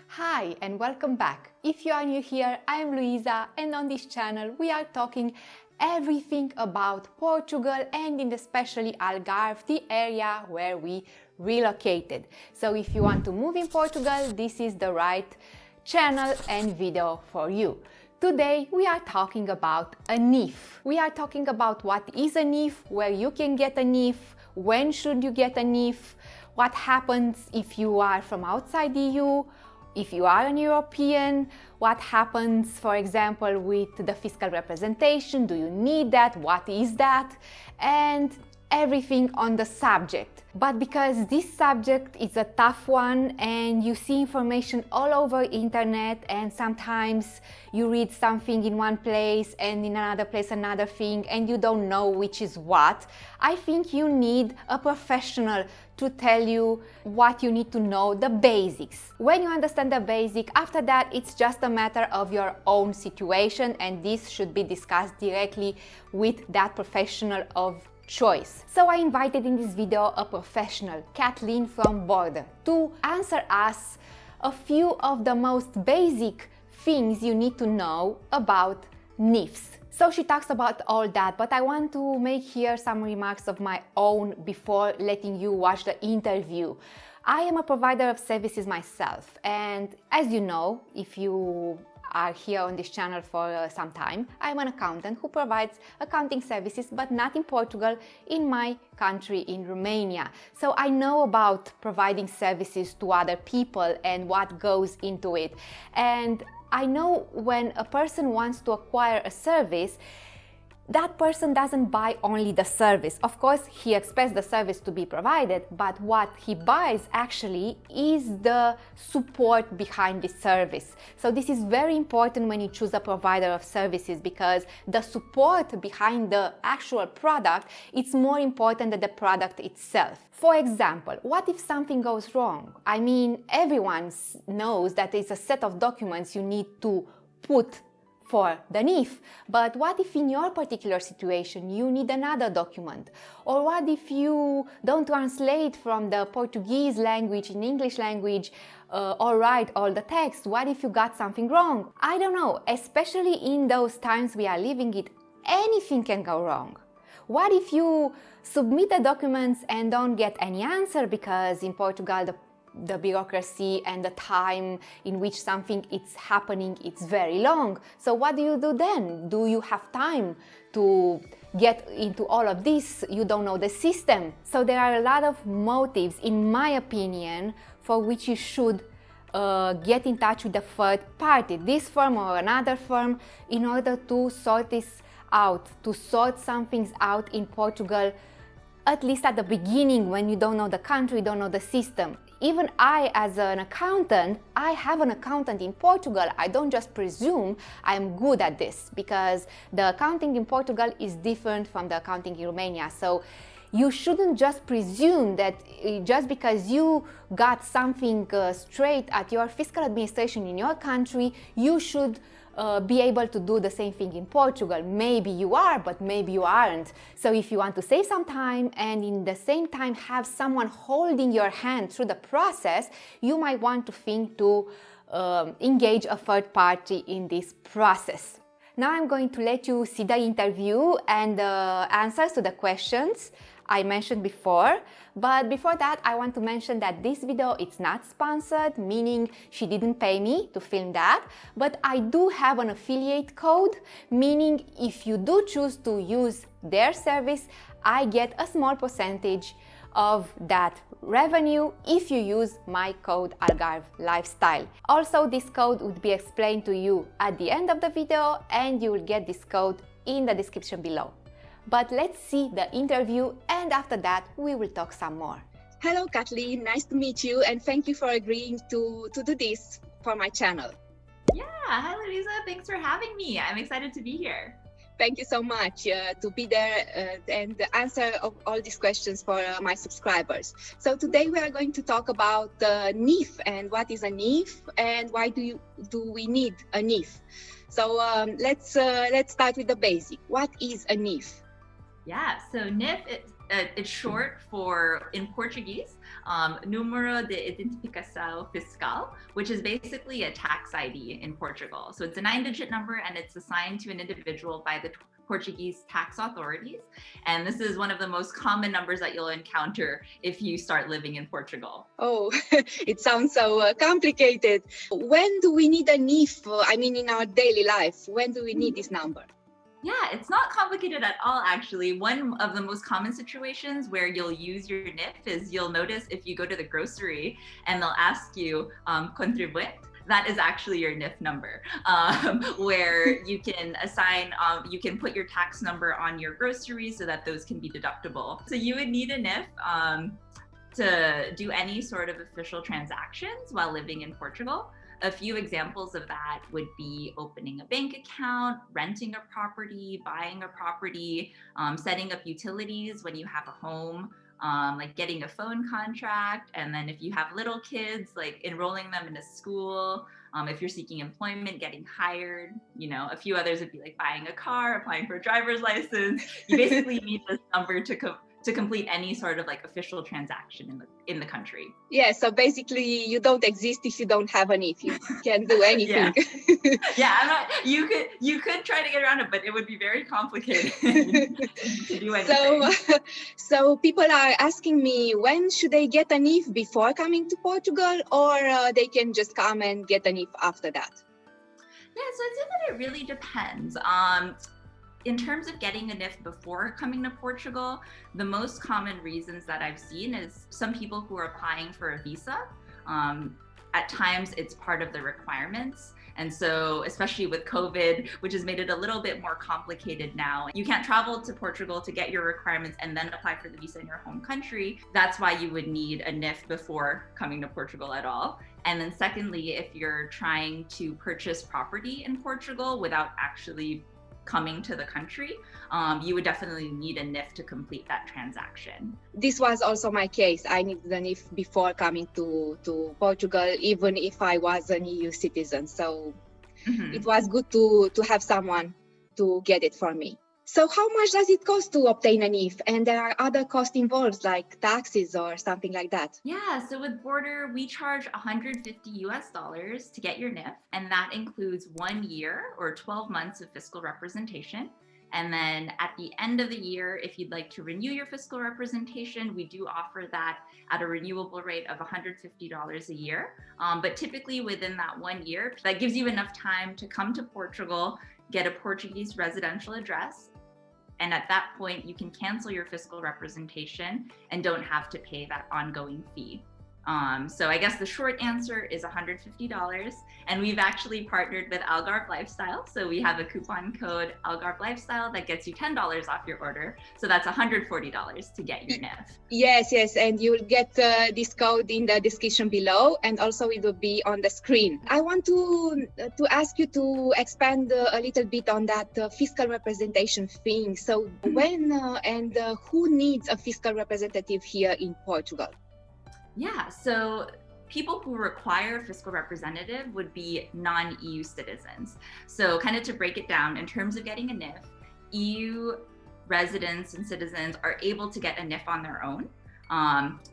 Hi and welcome back. If you are new here, I am Luisa, and on this channel we are talking everything about Portugal and in especially Algarve, the area where we relocated. So if you want to move in Portugal, this is the right channel and video for you. Today we are talking about a NIF. We are talking about what is a NIF, where you can get a NIF, when should you get a NIF, what happens if you are from outside the EU, if you are an European, what happens, for example, with the fiscal representation, do you need that, what is that, and everything on the subject. But because this subject is a tough one and you see information all over internet, and sometimes you read something in one place and in another place another thing and you don't know which is what, I think you need a professional to tell you what you need to know, the basics. When you understand the basic, after that it's just a matter of your own situation, and this should be discussed directly with that professional of choice. So I invited in this video a professional, Kathleen from Bordr, to answer us a few of the most basic things you need to know about NIFs. So she talks about all that, but I want to make here some remarks of my own before letting you watch the interview. I am a provider of services myself, and as you know, if you are here on this channel for some time, I'm an accountant who provides accounting services, but not in Portugal, in my country, in Romania. So I know about providing services to other people and what goes into it. And I know when a person wants to acquire a service, that person doesn't buy only the service. Of course, he expects the service to be provided, but what he buys actually is the support behind the service. So this is very important when you choose a provider of services, because the support behind the actual product, it's more important than the product itself. For example, what if something goes wrong? I mean, everyone knows that there's a set of documents you need to put for the NIF, but what if in your particular situation you need another document? Or what if you don't translate from the Portuguese language in English language or write all the text? What if you got something wrong? I don't know, especially in those times we are living it, anything can go wrong. What if you submit the documents and don't get any answer, because in Portugal the bureaucracy and the time in which something is happening, it's very long. So what do you do then? Do you have time to get into all of this? You don't know the system. So there are a lot of motives, in my opinion, for which you should get in touch with the third party, this firm or another firm, in order to sort this out, to sort some things out in Portugal, at least at the beginning, when you don't know the country, don't know the system. Even I, as an accountant, I have an accountant in Portugal. I don't just presume I'm good at this, because the accounting in Portugal is different from the accounting in Romania. So you shouldn't just presume that just because you got something straight at your fiscal administration in your country, you should be able to do the same thing in Portugal. Maybe you are, but maybe you aren't. So if you want to save some time and in the same time have someone holding your hand through the process, you might want to think to engage a third party in this process. Now I'm going to let you see the interview and the answers to the questions I mentioned before. But before that, I want to mention that this video, it's not sponsored, meaning she didn't pay me to film that, but I do have an affiliate code, meaning if you do choose to use their service, I get a small percentage of that revenue if you use my code Algarve Lifestyle. Also, this code would be explained to you at the end of the video, and you will get this code in the description below. But let's see the interview, and after that we will talk some more. Hello Kathleen, nice to meet you, and thank you for agreeing to do this for my channel. Yeah, hi Luisa, thanks for having me. I'm excited to be here. Thank you so much to be there and answer all these questions for my subscribers. So today we are going to talk about the NIF and what is a NIF and why do we need a NIF. So let's start with the basic. What is a NIF? Yeah, so NIF It's short for, in Portuguese, Numero de Identificação Fiscal, which is basically a tax ID in Portugal. So it's a 9-digit number and it's assigned to an individual by the Portuguese tax authorities. And this is one of the most common numbers that you'll encounter if you start living in Portugal. Oh, it sounds so complicated. When do we need a NIF? In our daily life, when do we need this number? Yeah, it's not complicated at all, actually. One of the most common situations where you'll use your NIF is you'll notice if you go to the grocery and they'll ask you contribuinte, that is actually your NIF number, where you can assign, you can put your tax number on your groceries so that those can be deductible. So you would need a NIF to do any sort of official transactions while living in Portugal. A few examples of that would be opening a bank account, renting a property, buying a property, setting up utilities when you have a home, like getting a phone contract. And then if you have little kids, like enrolling them in a school, if you're seeking employment, getting hired, a few others would be like buying a car, applying for a driver's license. You basically need this number to complete any sort of like official transaction in the country. Yeah, so basically you don't exist if you don't have a NIF. You can't do anything. You could try to get around it, but it would be very complicated to do anything. So people are asking me, when should they get a NIF, before coming to Portugal, or they can just come and get a NIF after that? Yeah, so I'd say that it really depends. In terms of getting a NIF before coming to Portugal, the most common reasons that I've seen is some people who are applying for a visa. At times it's part of the requirements. And so, especially with COVID, which has made it a little bit more complicated now, you can't travel to Portugal to get your requirements and then apply for the visa in your home country. That's why you would need a NIF before coming to Portugal at all. And then secondly, if you're trying to purchase property in Portugal without actually coming to the country, you would definitely need a NIF to complete that transaction. This was also my case. I needed a NIF before coming to Portugal, even if I was an EU citizen. So it was good to have someone to get it for me. So how much does it cost to obtain a NIF? And there are other costs involved, like taxes or something like that. Yeah, so with Bordr, we charge $150 to get your NIF, and that includes 1 year or 12 months of fiscal representation. And then at the end of the year, if you'd like to renew your fiscal representation, we do offer that at a renewable rate of $150 a year. But typically within that 1 year, that gives you enough time to come to Portugal, get a Portuguese residential address. And at that point, you can cancel your fiscal representation and don't have to pay that ongoing fee. So I guess the short answer is $150. And we've actually partnered with Algarve Lifestyle. So we have a coupon code Algarve Lifestyle that gets you $10 off your order. So that's $140 to get your NIF. Yes. And you'll get this code in the description below. And also it will be on the screen. I want to ask you to expand a little bit on that fiscal representation thing. So when and who needs a fiscal representative here in Portugal? Yeah, so people who require a fiscal representative would be non-EU citizens. So kind of to break it down, in terms of getting a NIF, EU residents and citizens are able to get a NIF on their own,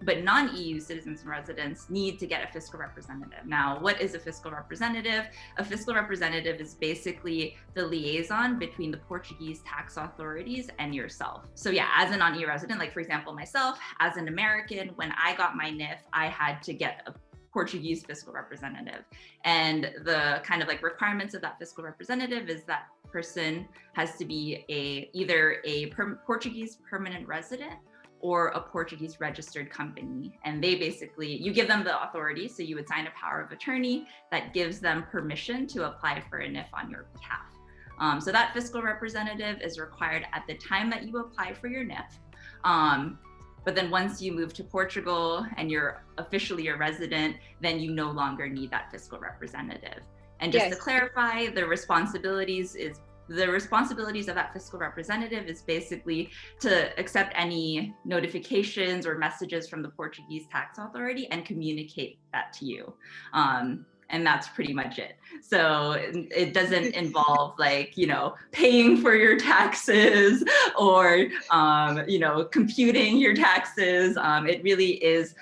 but non-EU citizens and residents need to get a fiscal representative. Now, what is a fiscal representative? A fiscal representative is basically the liaison between the Portuguese tax authorities and yourself. So yeah, as a non-EU resident, like for example, myself, as an American, when I got my NIF, I had to get a Portuguese fiscal representative. And the kind of like requirements of that fiscal representative is that person has to be either a Portuguese permanent resident or a Portuguese registered company. And they basically, you give them the authority, so you would sign a power of attorney that gives them permission to apply for a NIF on your behalf. So that fiscal representative is required at the time that you apply for your NIF. But then once you move to Portugal and you're officially a resident, then you no longer need that fiscal representative. And just to clarify, the responsibilities of that fiscal representative is basically to accept any notifications or messages from the Portuguese tax authority and communicate that to you. and that's pretty much it. So it doesn't involve like, paying for your taxes or, computing your taxes. It really is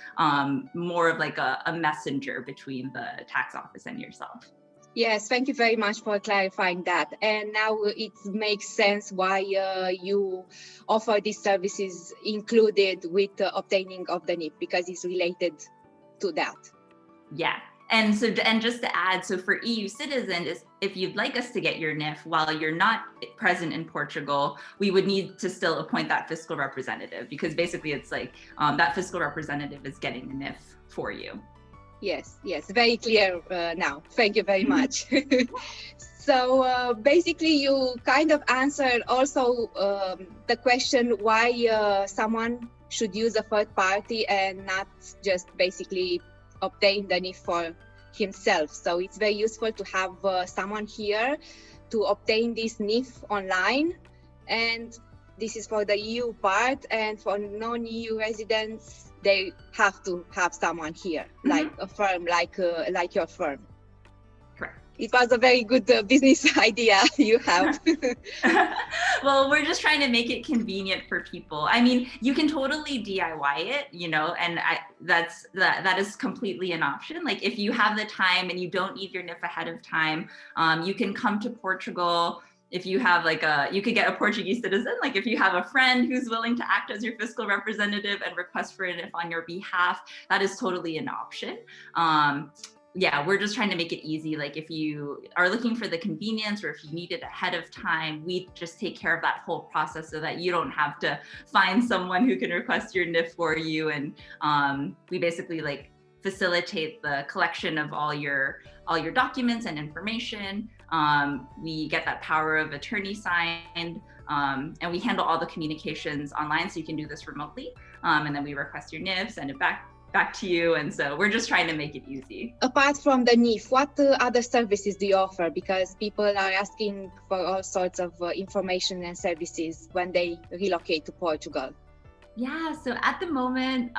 more of like a messenger between the tax office and yourself. Yes, thank you very much for clarifying that. And now it makes sense why you offer these services included with obtaining of the NIF, because it's related to that. Yeah. And just to add, so for EU citizens, if you'd like us to get your NIF while you're not present in Portugal, we would need to still appoint that fiscal representative, because basically it's like that fiscal representative is getting the NIF for you. Yes, very clear now. Thank you very much. So basically you kind of answered also the question why someone should use a third party and not just basically obtain the NIF for himself. So it's very useful to have someone here to obtain this NIF online. And this is for the EU part, and for non-EU residents, they have to have someone here, like a firm, like your firm. Correct. It was a very good business idea you have. Well, we're just trying to make it convenient for people. I mean, you can totally DIY it, and that is completely an option. Like if you have the time and you don't need your NIF ahead of time, you can come to Portugal. If you have you could get a Portuguese citizen, like if you have a friend who's willing to act as your fiscal representative and request for a NIF on your behalf, that is totally an option. Yeah, we're just trying to make it easy. Like if you are looking for the convenience, or if you need it ahead of time, we just take care of that whole process so that you don't have to find someone who can request your NIF for you. And we basically facilitate the collection of all your documents and information. We get that power of attorney signed, and we handle all the communications online, so you can do this remotely. And then we request your NIF, send it back to you. And so we're just trying to make it easy. Apart from the NIF, what other services do you offer? Because people are asking for all sorts of information and services when they relocate to Portugal. Yeah, so at the moment,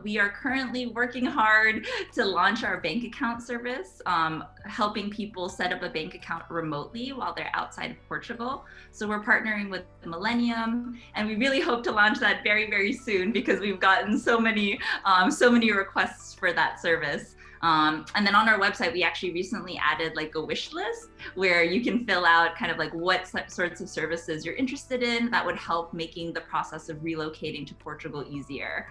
we are currently working hard to launch our bank account service, helping people set up a bank account remotely while they're outside of Portugal. So we're partnering with Millennium, and we really hope to launch that very, very soon, because we've gotten so many requests for that service. And then on our website, we actually recently added a wish list where you can fill out kind of what sorts of services you're interested in that would help making the process of relocating to Portugal easier.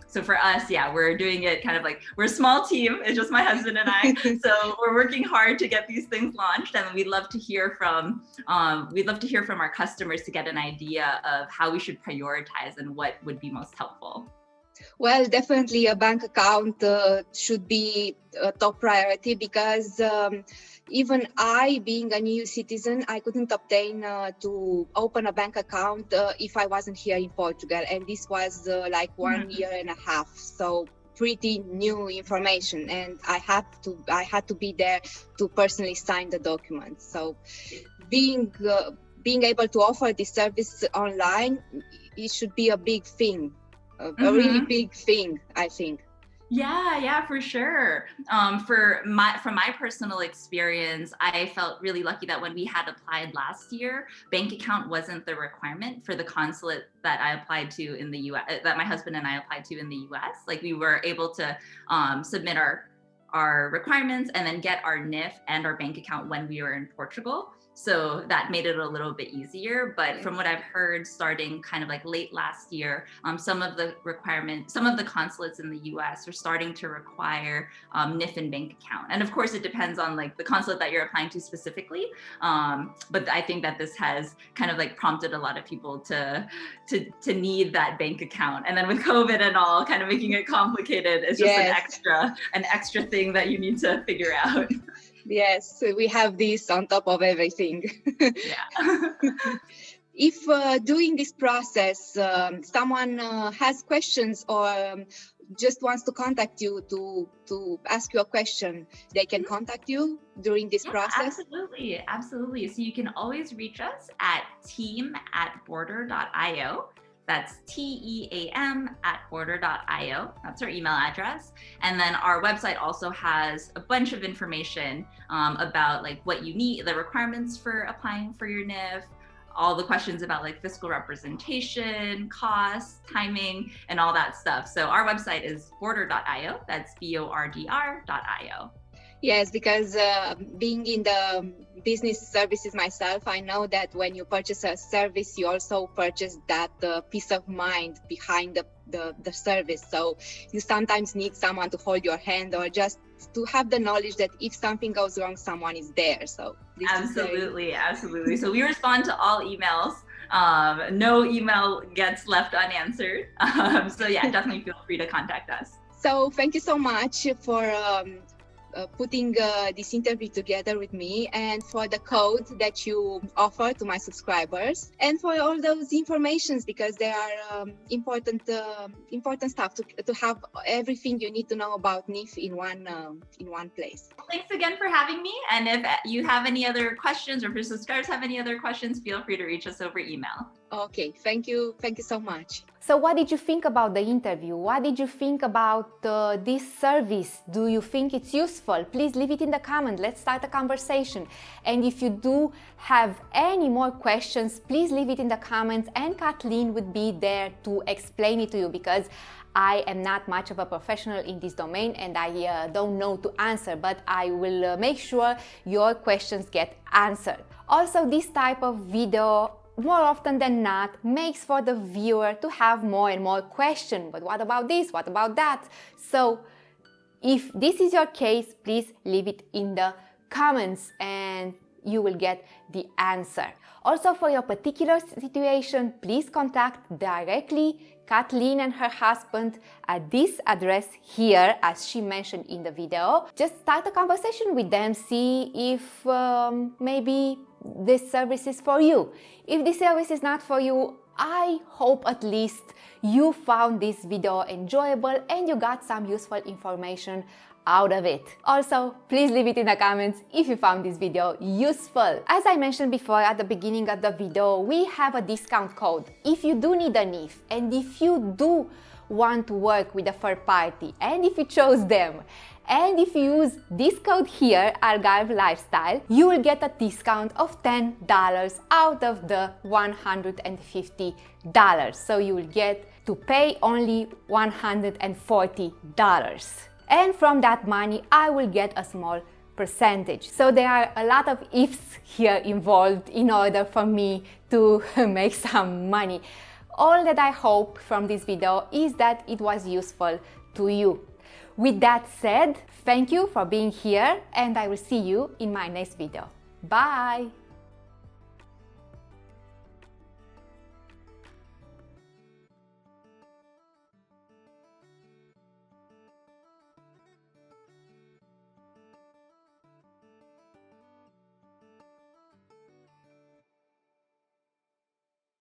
So for us, yeah, we're doing it kind of we're a small team. It's just my husband and I. So we're working hard to get these things launched, and we'd love to hear from our customers to get an idea of how we should prioritize and what would be most helpful. Well, definitely a bank account should be a top priority, because even I, being an EU citizen, I couldn't obtain to open a bank account if I wasn't here in Portugal. And this was 1 year and a half. So pretty new information, and I had to be there to personally sign the documents. So being able to offer this service online, it should be a big thing. A really big thing, I think. Yeah, for sure. From my personal experience, I felt really lucky that when we had applied last year, bank account wasn't the requirement for the consulate that I applied to in the US, that my husband and I applied to in the US. We were able to submit our requirements and then get our NIF and our bank account when we were in Portugal. So that made it a little bit easier. But from what I've heard, starting kind of late last year, some of the consulates in the US are starting to require NIF and bank account. And of course, it depends on the consulate that you're applying to specifically. But I think that this has kind of prompted a lot of people to need that bank account. And then with COVID and all kind of making it complicated, it's just an extra thing that you need to figure out. Yes, we have this on top of everything. Yeah. If during this process, someone has questions or just wants to contact you to ask you a question, they can contact you during this process? Absolutely. So you can always reach us at team@bordr.io. That's team@bordr.io. That's our email address. And then our website also has a bunch of information about like what you need, the requirements for applying for your NIF, all the questions about like fiscal representation, costs, timing, and all that stuff. So our website is bordr.io. That's bordr.io. Yes, because being in the business services myself, I know that when you purchase a service, you also purchase that peace of mind behind the service. So you sometimes need someone to hold your hand, or just to have the knowledge that if something goes wrong, someone is there. So absolutely. So we respond to all emails. No email gets left unanswered. So yeah, definitely feel free to contact us. So thank you so much for putting this interview together with me, and for the code that you offer to my subscribers, and for all those informations, because they are important stuff to have everything you need to know about NIF in one place. Thanks again for having me. And if you have any other questions, or if your subscribers have any other questions, feel free to reach us over email. Okay, thank you so much. So what did you think about the interview? What did you think about this service? Do you think it's useful? Please leave it in the comments. Let's start a conversation. And if you do have any more questions, please leave it in the comments, and Kathleen would be there to explain it to you, because I am not much of a professional in this domain and I don't know to answer, but I will make sure your questions get answered. Also, this type of video more often than not makes for the viewer to have more and more questions. But what about this? What about that? So if this is your case, please leave it in the comments and you will get the answer. Also, for your particular situation, please contact directly Kathleen and her husband at this address here, as she mentioned in the video. Just start a conversation with them, see if maybe this service is for you. If this service is not for you, I hope at least you found this video enjoyable and you got some useful information out of it. Also, please leave it in the comments if you found this video useful. As I mentioned before at the beginning of the video, we have a discount code. If you do need a NIF, and if you do want to work with a third party, and if you chose them, and if you use this code here, Algarve Lifestyle, you will get a discount of $10 out of the $150. So you will get to pay only $140. And from that money, I will get a small percentage. So there are a lot of ifs here involved in order for me to make some money. All that I hope from this video is that it was useful to you. With that said, thank you for being here, and I will see you in my next video. Bye!